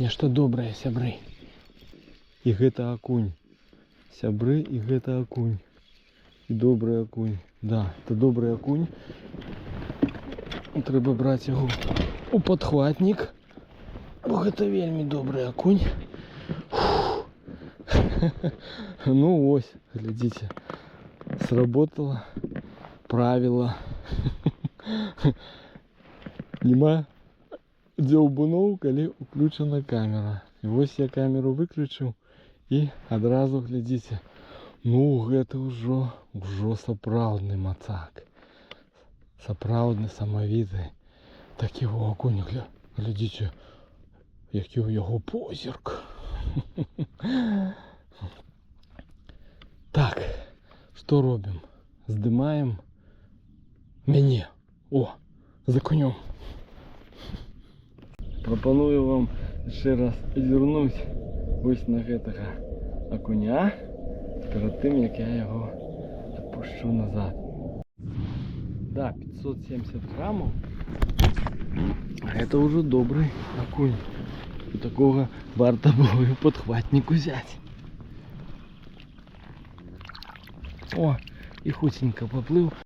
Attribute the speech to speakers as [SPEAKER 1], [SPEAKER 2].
[SPEAKER 1] Нешта добрае, сябры. І гэта акунь. Сябры, і гэта акунь. І добры акунь. Да, это добрый окунь. Трэба браць яго у падхватнік. Бо гэта вельмі добрый окунь. Ну ось, глядзіце. Сработало правило. Нема дзяўбуноў, калі уключана камера. І вось я камеру выключыў і адразу глядзіце. Ну гэта ўжо сапраўдны мацак. Сапраўдны, самавіты. Такі во окунь, глядзіце, які ў яго позірк. Так, што робім? Здымаем мяне. О, за конем. Прапаную вам яшчэ раз зірнуць вось на гэтага акуня перад тым, як я яго адпушчу назад. Да, 570 граммов. Это уже добрый окунь. И такого варто было и подхватник взять. О, и худенько поплыл.